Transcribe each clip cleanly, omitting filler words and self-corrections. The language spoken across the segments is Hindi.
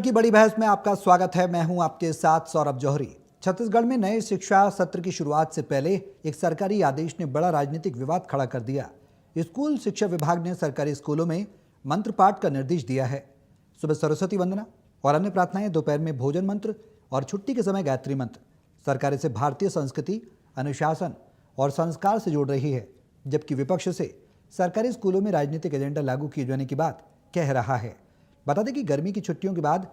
की बड़ी बहस में आपका स्वागत है। मैं हूं आपके साथ सौरभ जौहरी। छत्तीसगढ़ में नए शिक्षा सत्र की शुरुआत से पहले एक सरकारी आदेश ने बड़ा राजनीतिक विवाद खड़ा कर दिया। स्कूल शिक्षा विभाग ने सरकारी स्कूलों में मंत्र पाठ का निर्देश दिया है। सुबह सरस्वती वंदना और अन्य प्रार्थनाएं, दोपहर में भोजन मंत्र और छुट्टी के समय गायत्री मंत्र सरकार इसे भारतीय संस्कृति, अनुशासन और संस्कार से जोड़ रही है, जबकि विपक्ष से सरकारी स्कूलों में राजनीतिक एजेंडा लागू किए जाने की बात कह रहा है। बता दें कि गर्मी की छुट्टियों के बाद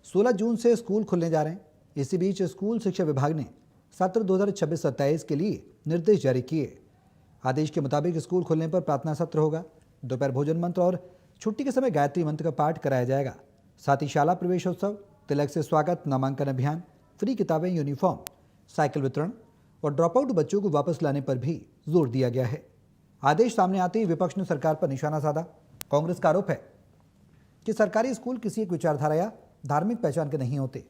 16 जून से स्कूल खुलने जा रहे हैं। इसी बीच स्कूल शिक्षा विभाग ने सत्र 2026-27 के लिए निर्देश जारी किए। आदेश के मुताबिक स्कूल खुलने पर प्रार्थना सत्र होगा, दोपहर भोजन मंत्र और छुट्टी के समय गायत्री मंत्र का पाठ कराया जाएगा। साथ ही शाला प्रवेशोत्सव, तिलक से स्वागत, नामांकन अभियान, फ्री किताबें, यूनिफॉर्म, साइकिल वितरण और ड्रॉप आउट बच्चों को वापस लाने पर भी जोर दिया गया है। आदेश सामने आते ही विपक्ष ने सरकार पर निशाना साधा। कांग्रेस का आरोप है कि सरकारी स्कूल किसी एक विचारधारा या धार्मिक पहचान के नहीं होते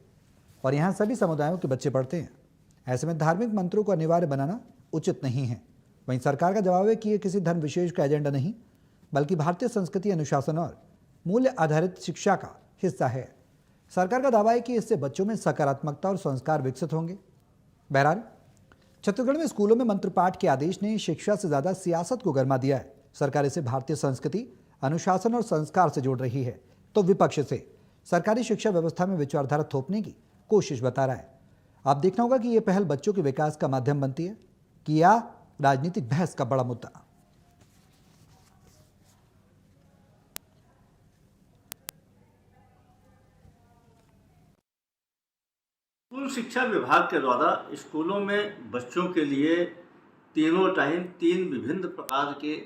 और यहाँ सभी समुदायों के बच्चे पढ़ते हैं। ऐसे में धार्मिक मंत्रों को अनिवार्य बनाना उचित नहीं है। वहीं सरकार का जवाब है कि ये किसी धर्म विशेष का एजेंडा नहीं, बल्कि भारतीय संस्कृति, अनुशासन और मूल्य आधारित शिक्षा का हिस्सा है। सरकार का दावा है कि इससे बच्चों में सकारात्मकता और संस्कार विकसित होंगे। बहरहाल, छत्तीसगढ़ में स्कूलों में मंत्र पाठ के आदेश ने शिक्षा से ज्यादा सियासत को गरमा दिया है। सरकार इसे भारतीय संस्कृति, अनुशासन और संस्कार से जोड़ रही है, तो विपक्ष से सरकारी शिक्षा व्यवस्था में विचारधारा थोपने की कोशिश बता रहा है। अब देखना होगा कि यह पहल बच्चों के विकास का माध्यम बनती है कि या राजनीतिक बहस का बड़ा मुद्दा। स्कूल शिक्षा विभाग के द्वारा स्कूलों में बच्चों के लिए तीनों टाइम 3 विभिन्न प्रकार के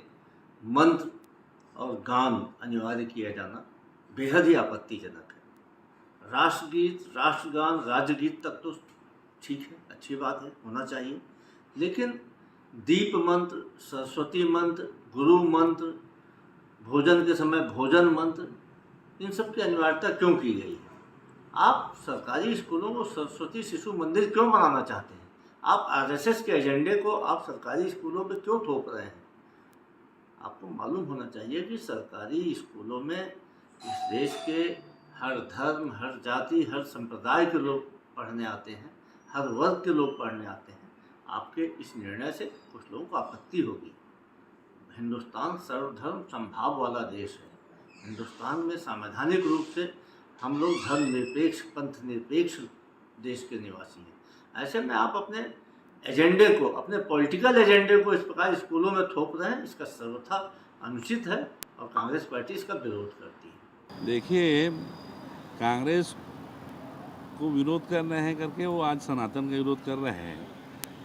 मंत्र और गान अनिवार्य किया जाना बेहद ही आपत्तिजनक है। राष्ट्रगीत, राष्ट्रगान, राज्यगीत तक तो ठीक है, अच्छी बात है, होना चाहिए, लेकिन दीप मंत्र, सरस्वती मंत्र, गुरु मंत्र, भोजन के समय भोजन मंत्र, इन सब की अनिवार्यता क्यों की गई है? आप सरकारी स्कूलों को सरस्वती शिशु मंदिर क्यों बनाना चाहते हैं? आप आरएसएस के एजेंडे को आप सरकारी स्कूलों पे क्यों थोप रहे हैं? आपको मालूम होना चाहिए कि सरकारी स्कूलों में इस देश के हर धर्म, हर जाति, हर संप्रदाय के लोग पढ़ने आते हैं, हर वर्ग के लोग पढ़ने आते हैं। आपके इस निर्णय से कुछ लोगों को आपत्ति होगी। हिंदुस्तान सर्वधर्म संभाव वाला देश है। हिंदुस्तान में संवैधानिक रूप से हम लोग धर्मनिरपेक्ष, पंथ निरपेक्ष देश के निवासी हैं। ऐसे में आप अपने एजेंडे को, अपने पॉलिटिकल एजेंडे को इस प्रकार स्कूलों में थोप रहे हैं, इसका सर्वथा अनुचित है और कांग्रेस पार्टी इसका विरोध करती है। देखिए, कांग्रेस को विरोध कर रहे हैं करके वो आज सनातन का विरोध कर रहे हैं।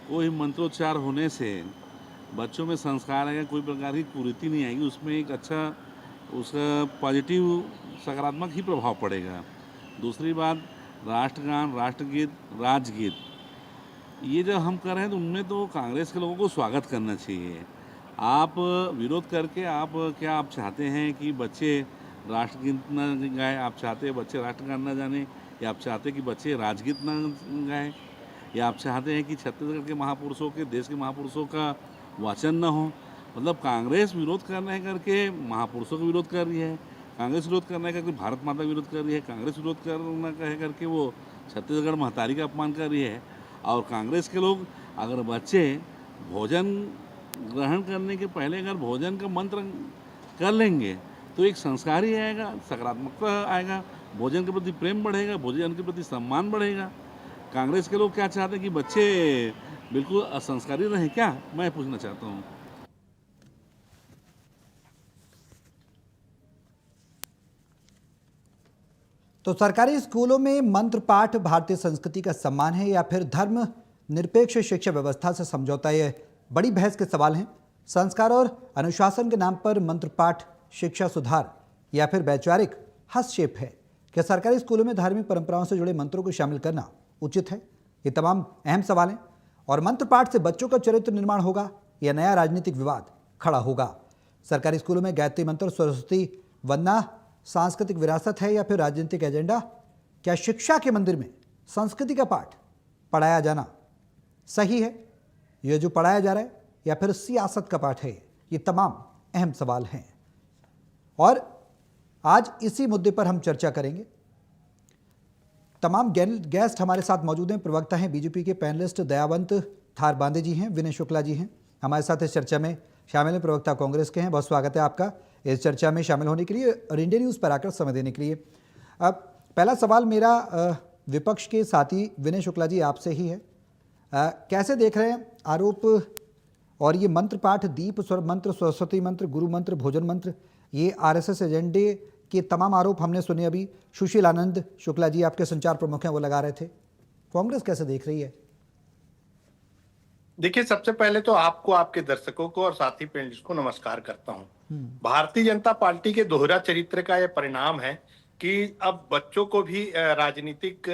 कोई मंत्रोच्चार होने से बच्चों में संस्कार आएगा, कोई प्रकार की कुरीति नहीं आएगी, उसमें एक अच्छा उसका पॉजिटिव सकारात्मक ही प्रभाव पड़ेगा। दूसरी बात, राष्ट्रगान, राष्ट्रगीत, राजगीत, ये जब हम कर रहे हैं तो उनमें तो कांग्रेस के लोगों को स्वागत करना चाहिए। आप विरोध करके आप चाहते हैं कि बच्चे राष्ट्रगीत न गाएं, आप चाहते हैं बच्चे राष्ट्रगान न जाने, या आप चाहते हैं कि बच्चे राजगीत न गाएं, या आप चाहते हैं कि छत्तीसगढ़ के महापुरुषों के, देश के महापुरुषों का वाचन न हो? मतलब कांग्रेस विरोध करना है करके महापुरुषों का विरोध कर रही है, कांग्रेस विरोध करना है करके भारत माता का विरोध कर रही है, कांग्रेस विरोध करना है करके वो छत्तीसगढ़ महतारी का अपमान कर रही है। और कांग्रेस के लोग अगर बच्चे भोजन ग्रहण करने के पहले अगर भोजन का मंत्र कर लेंगे तो एक संस्कार ही आएगा, सकारात्मकता आएगा, भोजन के प्रति प्रेम बढ़ेगा, भोजन के प्रति सम्मान बढ़ेगा। कांग्रेस के लोग क्या चाहते हैं कि बच्चे बिल्कुल असंस्कारी रहें क्या? मैं पूछना चाहता हूँ। तो सरकारी स्कूलों में मंत्र पाठ भारतीय संस्कृति का सम्मान है या फिर धर्म निरपेक्ष शिक्षा व्यवस्था से समझौता? ये बड़ी बहस के सवाल हैं। संस्कार और अनुशासन के नाम पर मंत्र पाठ शिक्षा सुधार या फिर वैचारिक हस्तक्षेप है? क्या सरकारी स्कूलों में धार्मिक परंपराओं से जुड़े मंत्रों को शामिल करना उचित है? ये तमाम अहम सवाल हैं। और मंत्र पाठ से बच्चों का चरित्र निर्माण होगा या नया राजनीतिक विवाद खड़ा होगा? सरकारी स्कूलों में गायत्री मंत्र, सरस्वती वंदना सांस्कृतिक विरासत है या फिर राजनीतिक एजेंडा? क्या शिक्षा के मंदिर में संस्कृति का पाठ पढ़ाया जाना सही है, यह जो पढ़ाया जा रहा है, या फिर सियासत का पाठ है? ये तमाम अहम सवाल हैं और आज इसी मुद्दे पर हम चर्चा करेंगे। तमाम गेस्ट हमारे साथ मौजूद हैं। प्रवक्ता हैं बीजेपी के पैनलिस्ट दयावंत थार बांदे जी हैं, विनय शुक्ला जी हैं हमारे साथ इस चर्चा में शामिल हैं। प्रवक्ता कांग्रेस के हैं। बहुत स्वागत है आपका इस चर्चा में शामिल होने के लिए और इंडिया न्यूज़ पर आकर समय देने के लिए। अब पहला सवाल मेरा विपक्ष के साथी विनय शुक्ला जी आपसे ही है। कैसे देख रहे हैं आरोप और ये मंत्र पाठ, दीप स्वर मंत्र, सरस्वती मंत्र, गुरु मंत्र, भोजन मंत्र, ये आरएसएस एजेंडे के तमाम आरोप हमने सुने। अभी सुशील आनंद शुक्ला जी आपके संचार प्रमुख हैं, वो लगा रहे थे। कांग्रेस कैसे देख रही है? देखिए, सबसे पहले तो आपको, आपके दर्शकों को और साथी पैनलिस्ट को नमस्कार करता हूं। भारतीय जनता पार्टी के दोहरा चरित्र का यह परिणाम है कि अब बच्चों को भी राजनीतिक,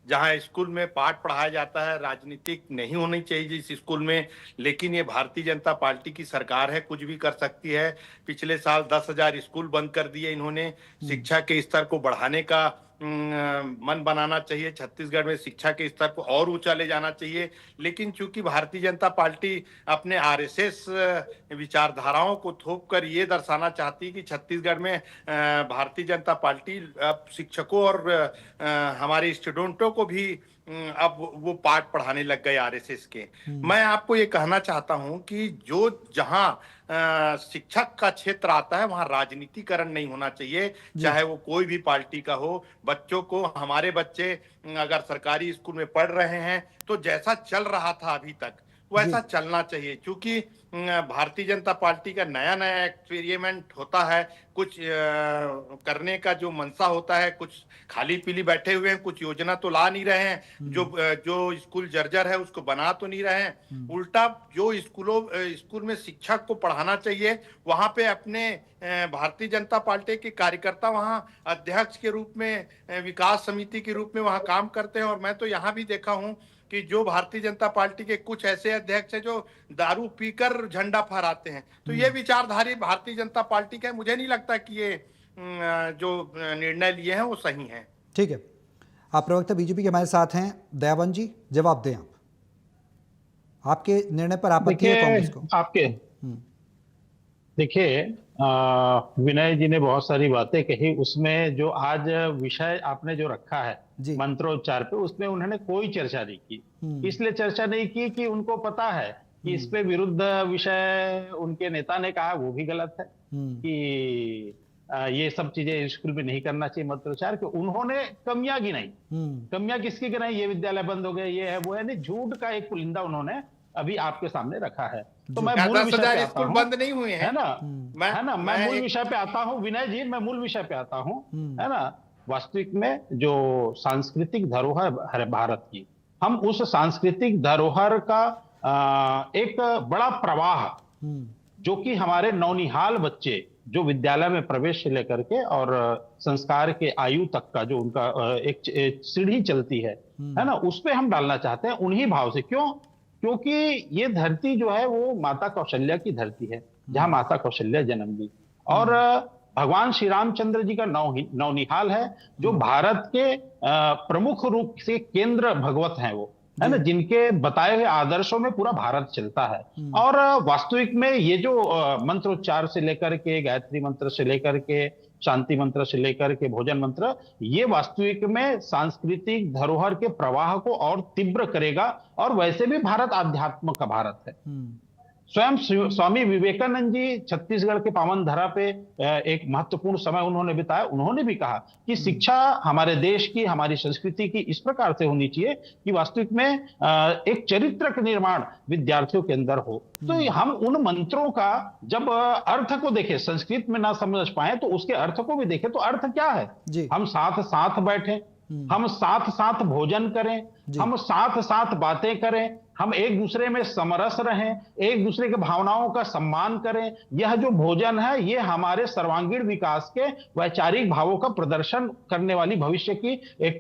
जहां स्कूल में पाठ पढ़ाया जाता है, राजनीतिक नहीं होनी चाहिए जिस स्कूल में, लेकिन ये भारतीय जनता पार्टी की सरकार है, कुछ भी कर सकती है। पिछले साल 10,000 स्कूल बंद कर दिए इन्होंने। शिक्षा के स्तर को बढ़ाने का मन बनाना चाहिए, छत्तीसगढ़ में शिक्षा के स्तर को और ऊंचा ले जाना चाहिए, लेकिन चूंकि भारतीय जनता पार्टी अपने आरएसएस विचारधाराओं को थोप कर ये दर्शाना चाहती है कि छत्तीसगढ़ में भारतीय जनता पार्टी अब शिक्षकों और हमारे स्टूडेंटों को भी अब वो पाठ पढ़ाने लग गए आरएसएस के। मैं आपको ये कहना चाहता हूं कि जो जहां शिक्षक का क्षेत्र आता है वहां राजनीतिकरण नहीं होना चाहिए, चाहे वो कोई भी पार्टी का हो। बच्चों को, हमारे बच्चे अगर सरकारी स्कूल में पढ़ रहे हैं तो जैसा चल रहा था अभी तक वैसा चलना चाहिए। क्योंकि भारतीय जनता पार्टी का नया नया एक्सपेरिमेंट होता है, कुछ करने का जो मनसा होता है, कुछ खाली पीली बैठे हुए हैं, कुछ योजना तो ला नहीं रहे हैं, जो स्कूल जर्जर है उसको बना तो नहीं रहे हैं। उल्टा जो स्कूल में शिक्षक को पढ़ाना चाहिए वहां पे अपने भारतीय जनता पार्टी के कार्यकर्ता वहां अध्यक्ष के रूप में, विकास समिति के रूप में वहां काम करते हैं। और मैं तो यहाँ भी देखा हूं कि जो भारतीय जनता पार्टी के कुछ ऐसे अध्यक्ष हैं जो दारू पीकर झंडा फहराते हैं। तो ये विचारधारी भारतीय जनता पार्टी का है। मुझे नहीं लगता कि ये जो निर्णय लिए हैं वो सही हैं। ठीक है, आप प्रवक्ता बीजेपी के हमारे साथ हैं। दयावंत जी, जवाब दें आपके निर्णय पर आपत्ति है कांग्रेस को? आपके देखिए, विनय जी ने बहुत सारी बातें कही, उसमें जो आज विषय आपने जो रखा है मंत्रोच्चार पे, उसमें उन्होंने कोई चर्चा नहीं की। इसलिए चर्चा नहीं की कि उनको पता है कि इस पे विरुद्ध विषय उनके नेता ने कहा, वो भी गलत है कि ये सब चीजें स्कूल में नहीं करना चाहिए मंत्रोच्चार के। उन्होंने कमियां गिनाई। कमियां किसकी गिनाई? ये विद्यालय बंद हो गए, ये है वो है, नहीं, झूठ का एक पुलिंदा उन्होंने अभी आपके सामने रखा है। तो मैं मूल विषय पे आता हूं, बंद नहीं हुए हैं, है ना, मैं मूल विषय पे आता हूं। विनय जी, मैं मूल विषय पे आता हूं, है ना। वास्तविक में जो सांस्कृतिक धरोहर है भारत की, हम उस सांस्कृतिक धरोहर का एक बड़ा प्रवाह, जो कि हमारे नौनिहाल बच्चे जो विद्यालय में प्रवेश से लेकर के और संस्कार के आयु तक का जो उनका एक सीढ़ी चलती है ना, उस पे हम डालना चाहते हैं उन्हीं भाव से। क्यों? क्योंकि ये धरती जो है वो माता कौशल्या की धरती है, जहां माता कौशल्या जन्म ली, और भगवान श्री रामचंद्र जी का नौनिहाल है, जो भारत के प्रमुख रूप से केंद्र भगवत हैं वो, है ना, जिनके बताए हुए आदर्शों में पूरा भारत चलता है। और वास्तविक में ये जो मंत्रोच्चार से लेकर के, गायत्री मंत्र से लेकर के, शांति मंत्र से लेकर के भोजन मंत्र, ये वास्तविक में सांस्कृतिक धरोहर के प्रवाह को और तीव्र करेगा। और वैसे भी भारत आध्यात्म का भारत है। स्वयं स्वामी विवेकानंद जी छत्तीसगढ़ के पावन धरा पे एक महत्वपूर्ण समय उन्होंने बिताया। उन्होंने भी कहा कि शिक्षा हमारे देश की, हमारी संस्कृति की इस प्रकार से होनी चाहिए कि वास्तविक में एक चरित्र का निर्माण विद्यार्थियों के अंदर हो। तो हम उन मंत्रों का जब अर्थ को देखें, संस्कृत में ना समझ पाए तो उसके अर्थ को भी देखें। तो अर्थ क्या है? हम साथ साथ बैठें, हम साथ साथ भोजन करें, हम साथ साथ बातें करें, हम एक दूसरे में समरस रहें, एक दूसरे के भावनाओं का सम्मान करें। यह जो भोजन है ये हमारे सर्वांगीण विकास के वैचारिक भावों का प्रदर्शन करने वाली भविष्य की एक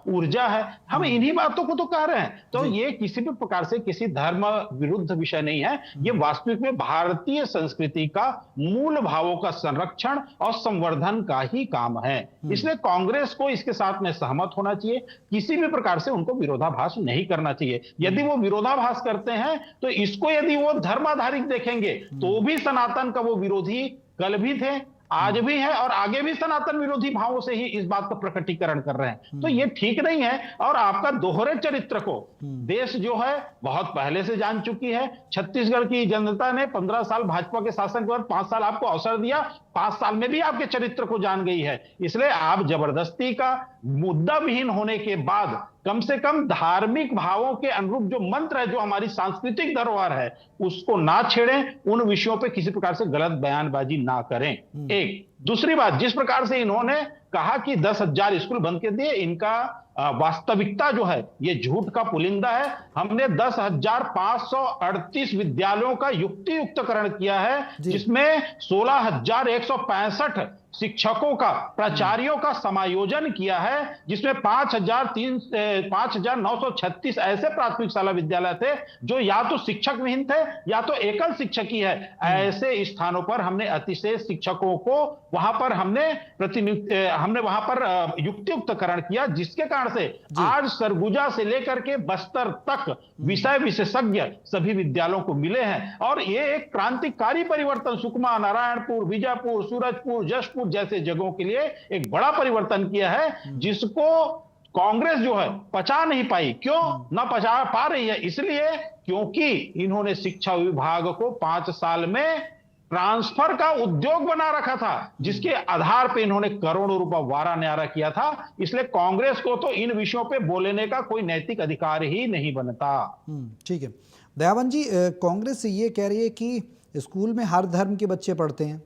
ऊर्जा है। हम इन्हीं बातों को तो कह रहे हैं। तो ये किसी भी प्रकार से किसी धर्म विरुद्ध विषय नहीं है। ये वास्तविक में भारतीय संस्कृति का मूल भावों का संरक्षण और संवर्धन का ही काम है। इसलिए कांग्रेस को इसके साथ में सहमत होना चाहिए, किसी भी प्रकार से उनको विरोधाभास नहीं करना चाहिए। यदि वो विरोधाभास करते हैं तो इसको यदि वो धर्म आधारित देखेंगे तो भी सनातन का वो विरोधी कल भी थे, आज भी है और आगे भी सनातन विरोधी भावों से ही इस बात का प्रकटीकरण कर रहे हैं। तो ये ठीक नहीं है। और आपका दोहरे चरित्र को देश जो है बहुत पहले से जान चुकी है। छत्तीसगढ़ की जनता ने 15 साल भाजपा के शासन के बाद 5 साल आपको अवसर दिया, 5 साल में भी आपके चरित्र को जान गई है। इसलिए आप जबरदस्ती का मुद्दा विहीन होने के बाद कम से कम धार्मिक भावों के अनुरूप जो मंत्र है, जो हमारी सांस्कृतिक धरोहर है, उसको ना छेड़ें, उन विषयों पे किसी प्रकार से गलत बयानबाजी ना करें। एक दूसरी बात, जिस प्रकार से इन्होंने कहा कि 10,000 स्कूल बंद कर दिए, इनका वास्तविकता जो है ये झूठ का पुलिंदा है। हमने 10,538 विद्यालयों का युक्तियुक्तकरण किया है, जिसमें 16,165 शिक्षकों का, प्राचार्यों का समायोजन किया है, जिसमें 5,936 ऐसे प्राथमिक शाला विद्यालय थे जो या तो शिक्षक विहीन थे या तो एकल शिक्षक ही है। ऐसे स्थानों पर हमने अतिशय शिक्षकों को वहां पर हमने वहां पर युक्तियुक्तकरण किया, जिसके कारण से आज सरगुजा से लेकर के बस्तर तक विषय विशेषज्ञ सभी विद्यालयों को मिले हैं। और ये एक क्रांतिकारी परिवर्तन सुकमा, नारायणपुर, बीजापुर, सूरजपुर, जशपुर जैसे जगहों के लिए एक बड़ा परिवर्तन किया है, जिसको कांग्रेस जो है पचा नहीं पाई। क्यों ना पचा पा रही है? इसलिए क्योंकि इन्होंने शिक्षा विभाग को 5 साल में ट्रांसफर का उद्योग बना रखा था, जिसके आधार पर इन्होंने करोड़ों रुपए वारा न्यारा किया था। इसलिए कांग्रेस को तो इन विषयों पे बोलने का कोई नैतिक अधिकार ही नहीं बनता। ठीक है दयावन जी, कांग्रेस ये कह रही है कि स्कूल में हर धर्म के बच्चे पढ़ते हैं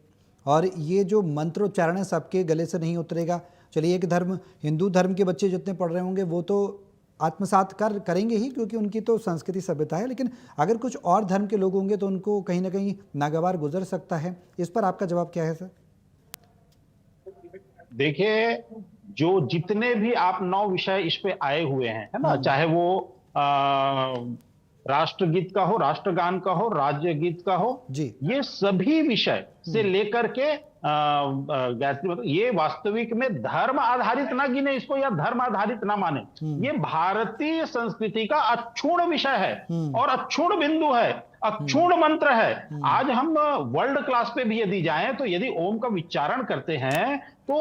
और ये जो मंत्रोच्चारण है सबके गले से नहीं उतरेगा। चलिए एक धर्म, हिंदू धर्म के बच्चे जितने पढ़ रहे होंगे वो तो आत्मसात करेंगे ही, क्योंकि उनकी तो संस्कृति सभ्यता है, लेकिन अगर कुछ और धर्म के लोग होंगे तो उनको कहीं ना कहीं नागवार गुजर सकता है। इस पर आपका जवाब क्या है सर? देखिए, जो जितने भी आप 9 विषय इस पे आए हुए हैं, है ना, चाहे वो राष्ट्रगीत का हो, राष्ट्रगान का हो, राज्य गीत का हो जी, ये सभी विषय से लेकर के गायत्री, ये वास्तविक में धर्म आधारित ना गिने इसको या धर्म आधारित ना माने। ये भारतीय संस्कृति का अक्षुण्ण विषय है और अक्षुण्ण बिंदु है, अक्षुण्ण मंत्र है। आज हम वर्ल्ड क्लास पे भी यदि जाएं तो यदि ओम का उच्चारण करते हैं तो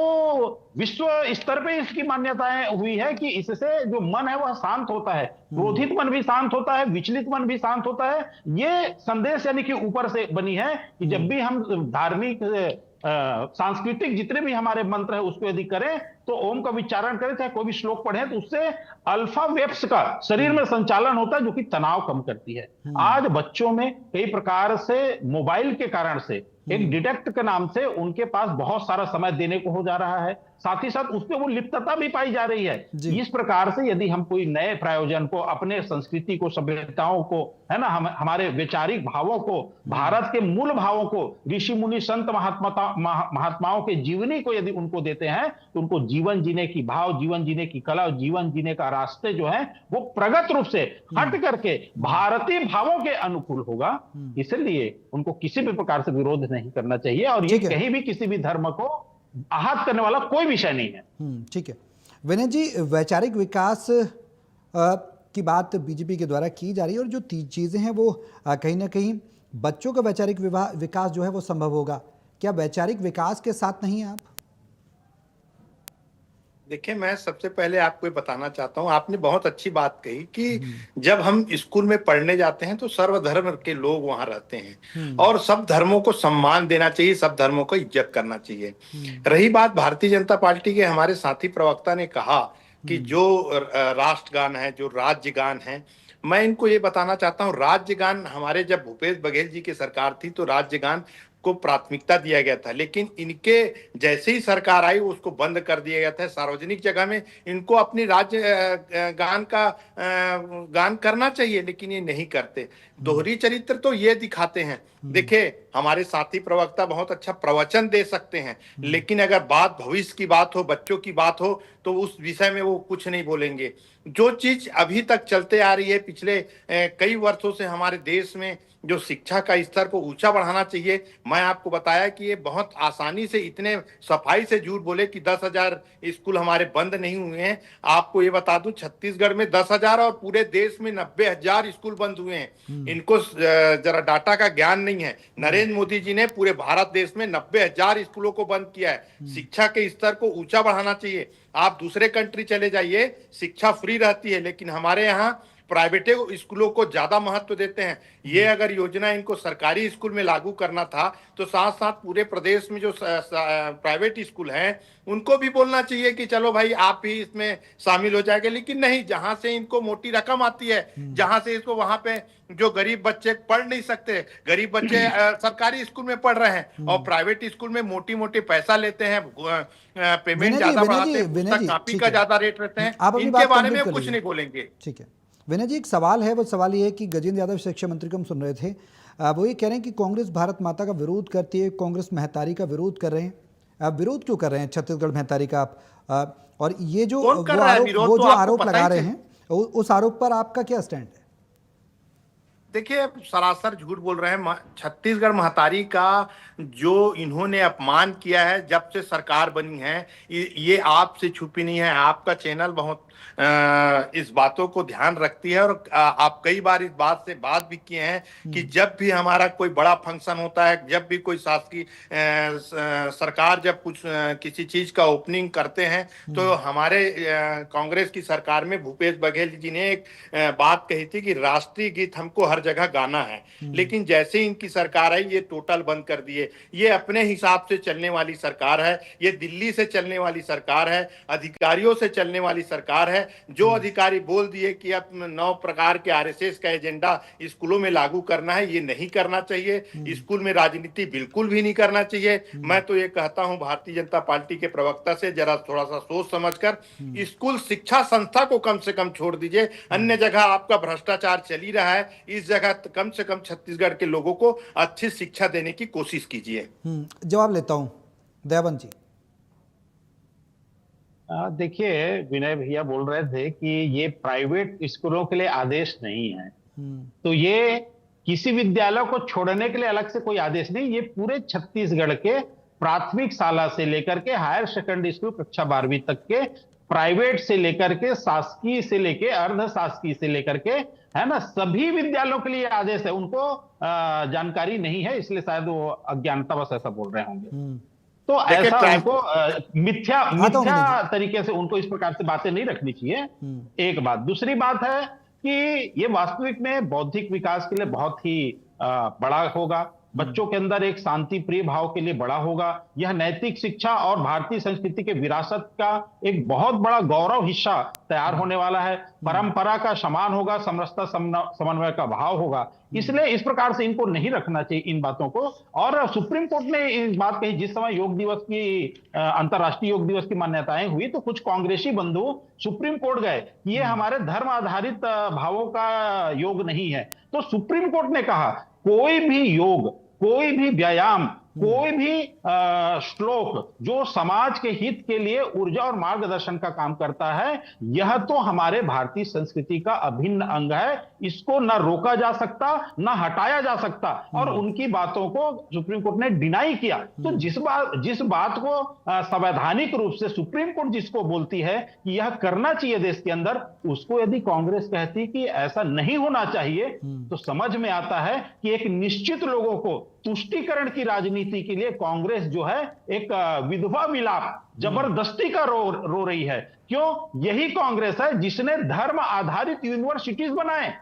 विश्व स्तर पे इसकी मान्यताएं हुई है कि इससे जो मन है वह शांत होता है, क्रोधित मन भी शांत होता है, विचलित मन भी शांत होता है। ये संदेश यानी कि ऊपर से बनी है कि जब भी हम धार्मिक सांस्कृतिक जितने भी हमारे मंत्र है उसको यदि करें तो ओम का उच्चारण करें, चाहे कोई भी श्लोक पढ़ें, तो उससे अल्फा वेव्स का शरीर में संचालन होता है जो कि तनाव कम करती है। आज बच्चों में कई प्रकार से मोबाइल के कारण से एक डिडक्ट के नाम से उनके पास बहुत सारा समय देने को हो जा रहा है, साथ ही साथ उसमें वो लिप्तता भी पाई जा रही है। इस प्रकार से यदि हम कोई नए प्रायोजन को, अपने संस्कृति को, सभ्यताओं को, है ना, हमारे वैचारिक भावों को, भारत के मूल भावों को, ऋषि मुनि संत महात्माओं के जीवनी को यदि उनको देते हैं तो उनको जीवन जीने की भाव, जीवन जीने की कला और जीवन जीने का रास्ते जो है वो प्रगत रूप से हट करके भारतीय भावों के अनुकूल होगा। इसलिए उनको किसी भी प्रकार से विरोध नहीं करना चाहिए और ये कहीं भी किसी भी धर्म को आहत करने वाला कोई विषय नहीं है। ठीक है विनय जी, वैचारिक विकास की बात बीजेपी के द्वारा की जा रही है और जो चीजें हैं वो कहीं ना कहीं बच्चों का वैचारिक विकास जो है वो संभव होगा। क्या वैचारिक विकास के साथ नहीं है आप? देखिए, मैं सबसे पहले आपको ये बताना चाहता हूँ, आपने बहुत अच्छी बात कही कि जब हम स्कूल में पढ़ने जाते हैं तो सर्वधर्म के लोग वहां रहते हैं और सब धर्मों को सम्मान देना चाहिए, सब धर्मों को इज्जत करना चाहिए। रही बात भारतीय जनता पार्टी के हमारे साथी प्रवक्ता ने कहा कि जो राष्ट्रगान है, जो राज्य गान है, मैं इनको ये बताना चाहता हूँ, राज्य गान हमारे जब भूपेश बघेल जी की सरकार थी तो राज्य गान को प्राथमिकता दिया गया था, लेकिन इनके जैसे ही सरकार आई उसको बंद कर दिया गया था। सार्वजनिक जगह में इनको अपनी राज्य गान का गान करना चाहिए, लेकिन ये नहीं करते। दोहरी चरित्र तो ये दिखाते हैं। देखिए, हमारे साथी प्रवक्ता बहुत अच्छा प्रवचन दे सकते हैं, लेकिन अगर बात भविष्य की बात हो, बच्चों की बात हो, तो उस विषय में वो कुछ नहीं बोलेंगे। जो चीज अभी तक चलते आ रही है, पिछले कई वर्षों से हमारे देश में जो शिक्षा का स्तर को ऊंचा बढ़ाना चाहिए। मैं आपको बताया कि ये बहुत आसानी से इतने सफाई से झूठ बोले कि 10,000 स्कूल हमारे बंद नहीं हुए हैं। आपको ये बता दूं, छत्तीसगढ़ में 10,000 और पूरे देश में 90,000 स्कूल बंद हुए हैं। इनको जरा डाटा का ज्ञान नहीं है। नरेंद्र मोदी जी ने पूरे भारत देश में 90,000 स्कूलों को बंद किया है। शिक्षा के स्तर को ऊंचा बढ़ाना चाहिए। आप दूसरे कंट्री चले जाइए, शिक्षा फ्री रहती है, लेकिन हमारे यहाँ प्राइवेट स्कूलों को ज्यादा महत्व देते हैं। ये अगर योजना इनको सरकारी स्कूल में लागू करना था तो साथ साथ पूरे प्रदेश में जो प्राइवेट स्कूल हैं उनको भी बोलना चाहिए कि चलो भाई आप भी इसमें शामिल हो जाएंगे। लेकिन नहीं, जहां से इनको मोटी रकम आती है, जहां से इसको, वहां पे जो गरीब बच्चे पढ़ नहीं सकते, गरीब बच्चे सरकारी स्कूल में पढ़ रहे हैं और प्राइवेट स्कूल में मोटी मोटी पैसा लेते हैं, पेमेंट ज्यादा बढ़ाते हैं, पुस्तक कॉपी का ज्यादा रेट रहते हैं, इनके बारे में कुछ नहीं बोलेंगे। ठीक है विनय जी, एक सवाल है, वो सवाल ये है कि गजेंद्र यादव शिक्षा मंत्री को हम सुन रहे थे, वो ये कह रहे हैं कि कांग्रेस भारत माता का विरोध करती है, कांग्रेस महतारी का विरोध कर रहे हैं। आप विरोध क्यों कर रहे हैं छत्तीसगढ़ महतारी का आप? और ये जो आरोप लगा रहे हैं, उस आरोप पर आपका क्या स्टैंड है? देखिए, सरासर झूठ बोल रहे हैं। छत्तीसगढ़ महतारी का जो इन्होंने अपमान किया है जब से सरकार बनी है, ये आपसे छुपी नहीं है। आपका चैनल बहुत इस बातों को ध्यान रखती है और आप कई बार इस बात से बात भी किए हैं कि जब भी हमारा कोई बड़ा फंक्शन होता है, जब भी कोई शासकीय सरकार जब कुछ किसी चीज का ओपनिंग करते हैं तो हमारे कांग्रेस की सरकार में भूपेश बघेल जी ने एक बात कही थी कि राष्ट्रीय गीत हमको हर जगह गाना है। लेकिन जैसे इनकी सरकार आई, ये टोटल बंद कर दिए। ये अपने हिसाब से चलने वाली सरकार है, ये दिल्ली से चलने वाली सरकार है, अधिकारियों से चलने वाली सरकार है। जो अधिकारी बोल दिए कि अब 9 प्रकार के आरएसएस का एजेंडा स्कूलों में लागू करना है, ये नहीं करना चाहिए। स्कूल में राजनीति बिल्कुल भी नहीं करना चाहिए। मैं तो ये कहता हूं भारतीय जनता पार्टी के प्रवक्ता से, जरा थोड़ा सा सोच समझकर स्कूल शिक्षा संस्था को कम से कम छोड़ दीजिए। अन्य जगह आपका भ्रष्टाचार चल ही रहा है, इस जगह कम से कम छत्तीसगढ़ के लोगों को अच्छी शिक्षा देने की कोशिश कीजिए। जवाब लेता हूं दयाबंद जी। देखिए, विनय भैया बोल रहे थे कि ये प्राइवेट स्कूलों के लिए आदेश नहीं है, तो ये किसी विद्यालय को छोड़ने के लिए अलग से कोई आदेश नहीं। ये पूरे छत्तीसगढ़ के प्राथमिक शाला से लेकर के हायर सेकेंडरी स्कूल कक्षा 12वीं तक के, प्राइवेट से लेकर के शासकीय से लेकर अर्ध शासकीय से लेकर के, है ना, सभी विद्यालयों के लिए आदेश है। उनको जानकारी नहीं है, इसलिए शायद वो अज्ञानतावश ऐसा बोल रहे होंगे। तो ऐसा उनको मिथ्या तरीके से उनको इस प्रकार से बातें नहीं रखनी चाहिए। एक बात। दूसरी बात है कि ये वास्तविक में बौद्धिक विकास के लिए बहुत ही बड़ा होगा, बच्चों के अंदर एक शांति प्रिय भाव के लिए बड़ा होगा। यह नैतिक शिक्षा और भारतीय संस्कृति के विरासत का एक बहुत बड़ा गौरव हिस्सा तैयार होने वाला है। परंपरा का सम्मान होगा, समरसता समन्वय का भाव होगा। इसलिए इस प्रकार से इनको नहीं रखना चाहिए इन बातों को। और सुप्रीम कोर्ट ने इस बात कही, जिस समय योग दिवस की अंतर्राष्ट्रीय योग दिवस की मान्यताएं हुई तो कुछ कांग्रेसी बंधु सुप्रीम कोर्ट गए, ये हमारे धर्म आधारित भावों का योग नहीं है। तो सुप्रीम कोर्ट ने कहा कोई भी योग, कोई भी व्यायाम, कोई भी श्लोक जो समाज के हित के लिए ऊर्जा और मार्गदर्शन का काम करता है, यह तो हमारे भारतीय संस्कृति का अभिन्न अंग है। इसको न रोका जा सकता, न हटाया जा सकता। और उनकी बातों को सुप्रीम कोर्ट ने डिनाई किया। तो जिस बात को संवैधानिक रूप से सुप्रीम कोर्ट जिसको बोलती है कि यह करना चाहिए देश के अंदर, उसको यदि कांग्रेस कहती कि ऐसा नहीं होना चाहिए, तो समझ में आता है कि एक निश्चित लोगों को तुष्टीकरण की राजनीति के लिए कांग्रेस जो है एक विधवा विलाप जबरदस्ती का रो रही है। क्यों? यही कांग्रेस है जिसने धर्म आधारित यूनिवर्सिटीज बनाए।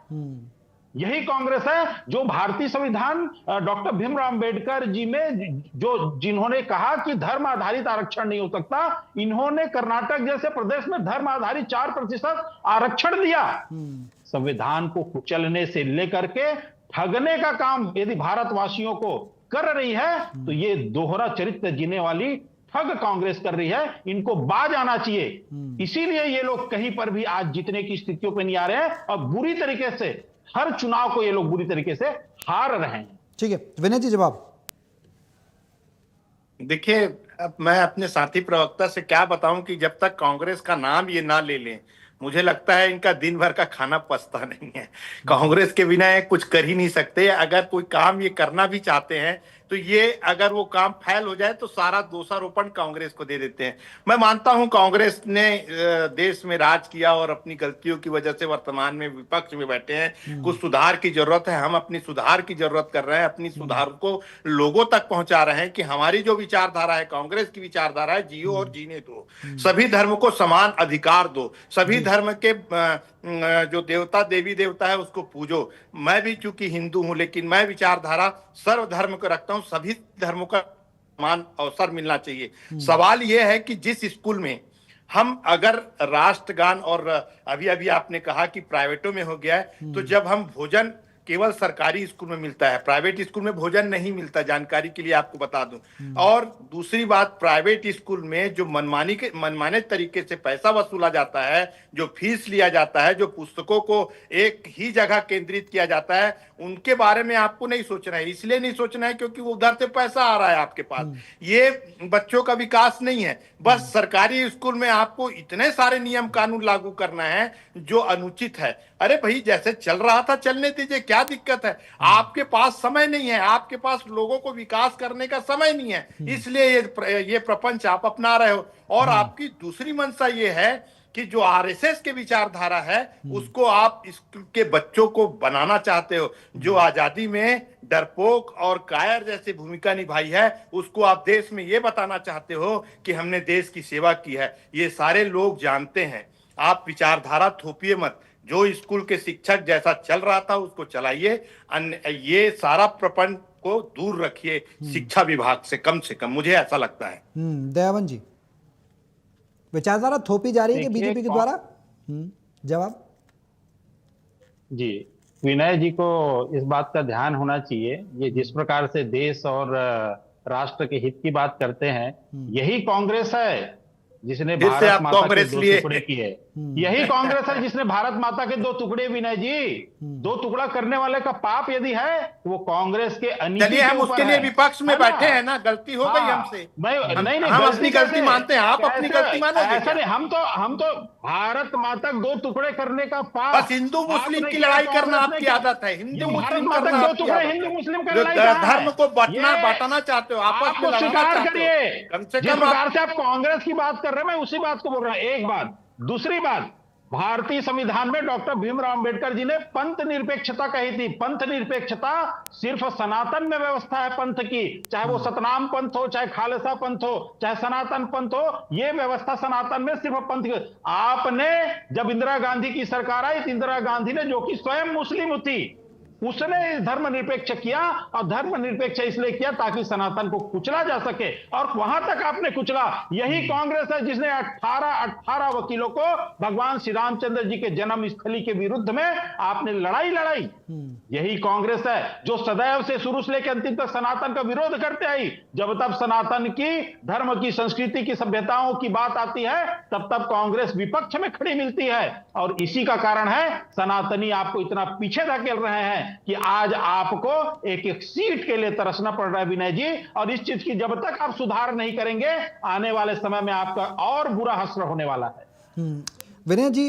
यही कांग्रेस है जो भारतीय संविधान डॉक्टर भीमराव अंबेडकर जी में जिन्होंने कहा कि धर्म आधारित आरक्षण नहीं हो सकता, इन्होंने कर्नाटक जैसे प्रदेश में धर्म आधारित 4% आरक्षण दिया। संविधान को कुचलने से लेकर के ठगने का काम यदि भारतवासियों को कर रही है, तो ये दोहरा चरित्र जीने वाली ठग कांग्रेस कर रही है। इनको बाज आना चाहिए। इसीलिए ये लोग कहीं पर भी आज जीतने की स्थितियों पे नहीं आ रहे हैं और बुरी तरीके से हर चुनाव को ये लोग बुरी तरीके से हार रहे हैं। ठीक है विनय जी, जवाब। देखिए, अब मैं अपने साथी प्रवक्ता से क्या बताऊं कि जब तक कांग्रेस का नाम ये ना ले लें, मुझे लगता है इनका दिन भर का खाना पचता नहीं है। कांग्रेस के बिना ये कुछ कर ही नहीं सकते। अगर कोई काम ये करना भी चाहते हैं तो ये अगर वो काम फेल हो जाए तो सारा दोषारोपण कांग्रेस को दे देते हैं। मैं मानता हूं कांग्रेस ने देश में राज किया और अपनी गलतियों की वजह से वर्तमान में विपक्ष में बैठे हैं। कुछ सुधार की जरूरत है, हम अपनी सुधार की जरूरत कर रहे हैं, अपनी सुधार को लोगों तक पहुंचा रहे हैं कि हमारी जो विचारधारा है, कांग्रेस की विचारधारा है, जियो और जीने दो, सभी धर्म को समान अधिकार दो, सभी धर्म के जो देवता देवी देवता है उसको पूजो। मैं भी चूंकि हिंदू हूं लेकिन मैं विचारधारा सर्वधर्म को रखता हूं, सभी धर्मों का समान अवसर मिलना चाहिए। सवाल यह है कि जिस स्कूल में हम अगर राष्ट्रगान और अभी अभी आपने कहा कि प्राइवेटों में हो गया है, तो जब हम भोजन केवल सरकारी स्कूल में मिलता है, प्राइवेट स्कूल में भोजन नहीं मिलता, जानकारी के लिए आपको बता दूं। और दूसरी बात, प्राइवेट स्कूल में जो मनमाने तरीके से पैसा वसूला जाता है, जो फीस लिया जाता है, जो पुस्तकों को एक ही जगह केंद्रित किया जाता है, उनके बारे में आपको नहीं सोचना है। इसलिए नहीं सोचना है क्योंकि वो उधर से पैसा आ रहा है आपके पास। ये बच्चों का विकास नहीं है। बस सरकारी स्कूल में आपको इतने सारे नियम कानून लागू करना है जो अनुचित है। अरे भाई, जैसे चल रहा था चलने दीजिए, क्या दिक्कत है? आपके पास समय नहीं है, आपके पास लोगों को विकास करने का समय नहीं है, इसलिए ये प्रपंच आप अपना रहे हो। और आपकी दूसरी मंशा ये है कि जो आरएसएस के विचारधारा है उसको आप इसके बच्चों को बनाना चाहते हो। जो आजादी में डरपोक और कायर जैसी भूमिका निभाई है, उसको आप देश में ये बताना चाहते हो कि हमने देश की सेवा की है। ये सारे लोग जानते हैं। आप विचारधारा थोपिए मत। जो स्कूल के शिक्षक जैसा चल रहा था उसको चलाइए, ये सारा प्रपंच को दूर रखिए शिक्षा विभाग से कम, मुझे ऐसा लगता है। दयावन जी, विचारधारा थोपी जा रही है कि बीजेपी के द्वारा? जवाब जी, विनय जी को इस बात का ध्यान होना चाहिए। ये जिस प्रकार से देश और राष्ट्र के हित की बात करते हैं, यही कांग्रेस है जिसने भारत माता के दो टुकड़े किए। यही कांग्रेस है जिसने भारत माता के दो टुकड़े, विनय जी, दो टुकड़ा करने वाले का पाप यदि है तो वो कांग्रेस के अनीति। चलिए, हम उसके लिए विपक्ष में बैठे हैं ना, गलती हो गई हमसे। नहीं, हम अपनी गलती मानते हैं, आप अपनी गलती मानो। ऐसा नहीं, हम तो भारत माता के दो टुकड़े करने का पाप। बस हिंदू मुस्लिम की लड़ाई करना आपकी आदत है। हिंदू मुस्लिम करना दो टुकड़े, हिंदू मुस्लिम का लड़ाई धर्म को बांटना चाहते हो, आपस में स्वीकार करिए। कम से जिस कम प्रकार से आप कांग्रेस की बात कर रहे हैं, मैं उसी बात को बोल रहा हूं। एक बात। दूसरी बात, भारतीय संविधान में डॉक्टर भीमराव अंबेडकर जी ने पंथ निरपेक्षता कही थी। पंथ निरपेक्षता सिर्फ सनातन में व्यवस्था है पंथ की, चाहे वो सतनाम पंथ हो, चाहे खालसा पंथ हो, चाहे सनातन पंथ हो, ये व्यवस्था सनातन में सिर्फ पंथ की। आपने जब इंदिरा गांधी की सरकार आई तो इंदिरा गांधी ने, जो कि स्वयं मुस्लिम थी, उसने धर्मनिरपेक्ष किया। और धर्मनिरपेक्ष इसलिए किया ताकि सनातन को कुचला जा सके, और वहां तक आपने कुचला। यही कांग्रेस है जिसने 18 वकीलों को भगवान श्री रामचंद्र जी के जन्म स्थली के विरुद्ध में आपने लड़ाई। यही कांग्रेस है जो सदैव से शुरू से लेकर अंतिम तक सनातन का विरोध करते आई। जब तब सनातन की, धर्म की, संस्कृति की, सभ्यताओं की बात आती है, तब कांग्रेस विपक्ष में खड़ी मिलती है। और इसी का कारण है सनातनी आपको इतना पीछे धकेल रहे हैं कि आज आपको एक सीट के लिए तरसना पड़ रहा है, विनय जी। और इस चीज की जब तक आप सुधार नहीं करेंगे, आने वाले समय में आपका और बुरा हश्र होने वाला है। विनय जी,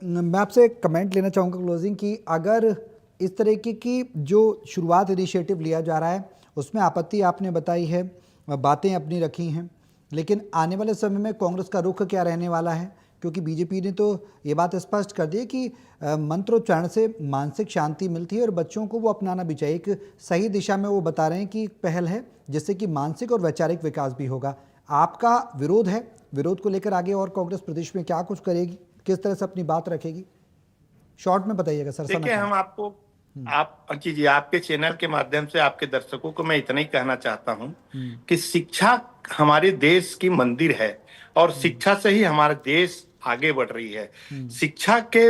मैं आपसे एक कमेंट लेना चाहूँगा क्लोजिंग की। अगर इस तरीके की जो शुरुआत इनिशिएटिव लिया जा रहा है उसमें आपत्ति आपने बताई है, बातें अपनी रखी हैं, लेकिन आने वाले समय में कांग्रेस का रुख क्या रहने वाला है? क्योंकि बीजेपी ने तो ये बात स्पष्ट कर दी है कि मंत्रोच्चारण से मानसिक शांति मिलती है और बच्चों को वो अपनाना भी चाहिए। एक सही दिशा में वो बता रहे हैं कि पहल है जिससे कि मानसिक और वैचारिक विकास भी होगा। आपका विरोध है, विरोध को लेकर आगे और कांग्रेस प्रदेश में क्या कुछ करेगी, किस तरह से अपनी बात रखेगी, शॉर्ट में बताइएगा सर। देखिए, हम आपको आपके चैनल के माध्यम से आपके दर्शकों को मैं इतना ही कहना चाहता हूं कि शिक्षा हमारे देश की मंदिर है और शिक्षा से ही हमारा देश आगे बढ़ रही है। शिक्षा के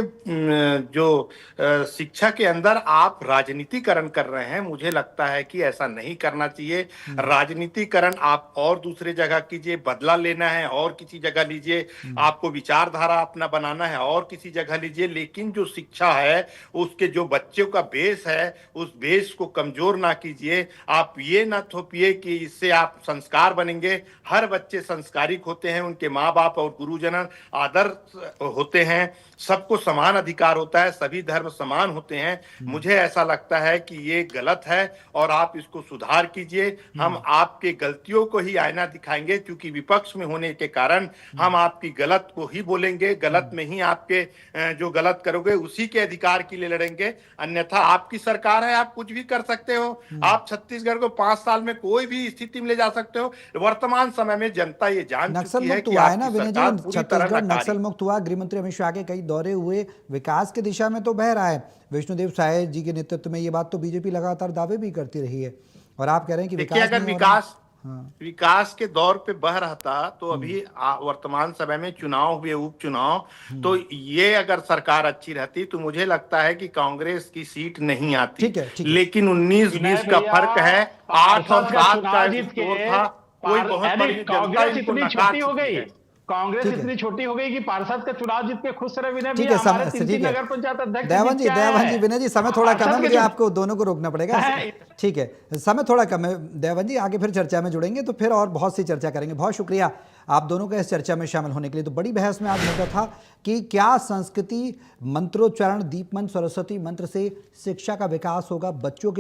शिक्षा के अंदर आप राजनीतिकरण कर रहे हैं, मुझे लगता है कि ऐसा नहीं करना चाहिए। राजनीतिकरण आप और दूसरे जगह कीजिए, बदला लेना है और किसी जगह लीजिए, आपको विचारधारा अपना बनाना है और किसी जगह लीजिए, लेकिन जो शिक्षा है उसके जो बच्चों का बेस है उस बेस को कमजोर ना कीजिए। आप ये ना थोपिए कि इससे आप संस्कार बनेंगे। हर बच्चे संस्कारिक होते हैं, उनके माँ बाप और गुरुजन आदर्श होते हैं, सबको समान अधिकार होता है, सभी धर्म समान होते हैं। मुझे ऐसा लगता है कि ये गलत है और आप इसको सुधार कीजिए। हम आपके गलतियों को ही आईना दिखाएंगे, क्योंकि विपक्ष में होने के कारण हम आपकी गलत को ही बोलेंगे, गलत में ही आपके जो गलत करोगे उसी के अधिकार के लिए लड़ेंगे। अन्यथा आपकी सरकार है, आप कुछ भी कर सकते हो। आप छत्तीसगढ़ को 5 साल में कोई भी स्थिति में ले जा सकते हो। वर्तमान समय में जनता ये जान नक्सल चुकी है मुक्त कि हुआ है ना आपकी विनय सरकार जी, पूरी तरह छत्तीसगढ़ नकारी। नक्सल मुक्त हुआ। गृह मंत्री अमित शाह के कई दौरे हुए, विकास की दिशा में तो बह रहा है। विष्णुदेव साय जी के नेतृत्व में, ये बात तो बीजेपी लगातार दावे भी करती रही है, और आप कह रहे हैं कि देखिए, अगर नहीं हो रहा। विकास के दौर पे बह रहा था तो अभी वर्तमान समय में चुनाव हुए, उपचुनाव, तो ये अगर सरकार अच्छी रहती तो मुझे लगता है कि कांग्रेस की सीट नहीं आती। ठीक है। लेकिन 19-20 का फर्क है, 8 और 7 का स्कोर था। कोई बहुत बड़ी जनता इनको नकार चुकी है। कांग्रेस ठीक है। इतनी छोटी हो गई कि पार्षद का चुनाव जीत के खुश रहे। विनय ठीक भैया, है, हमारे समय 3 ठीक है। नगर पंचायत अध्यक्ष देवन जी, विनय जी, समय थोड़ा कम है, मुझे पार्षद आपको दोनों को रोकना पड़ेगा। ठीक है, समय थोड़ा कम है देवन जी, आगे फिर चर्चा में जुड़ेंगे तो फिर और बहुत सी चर्चा करेंगे। बहुत शुक्रिया आप दोनों का इस चर्चा में शामिल होने के लिए। तो बड़ी बहस में आज मुद्दा था कि क्या संस्कृति मंत्रोच्चारण, दीप मंत्र, सरस्वती मंत्र से शिक्षा का विकास होगा, बच्चों के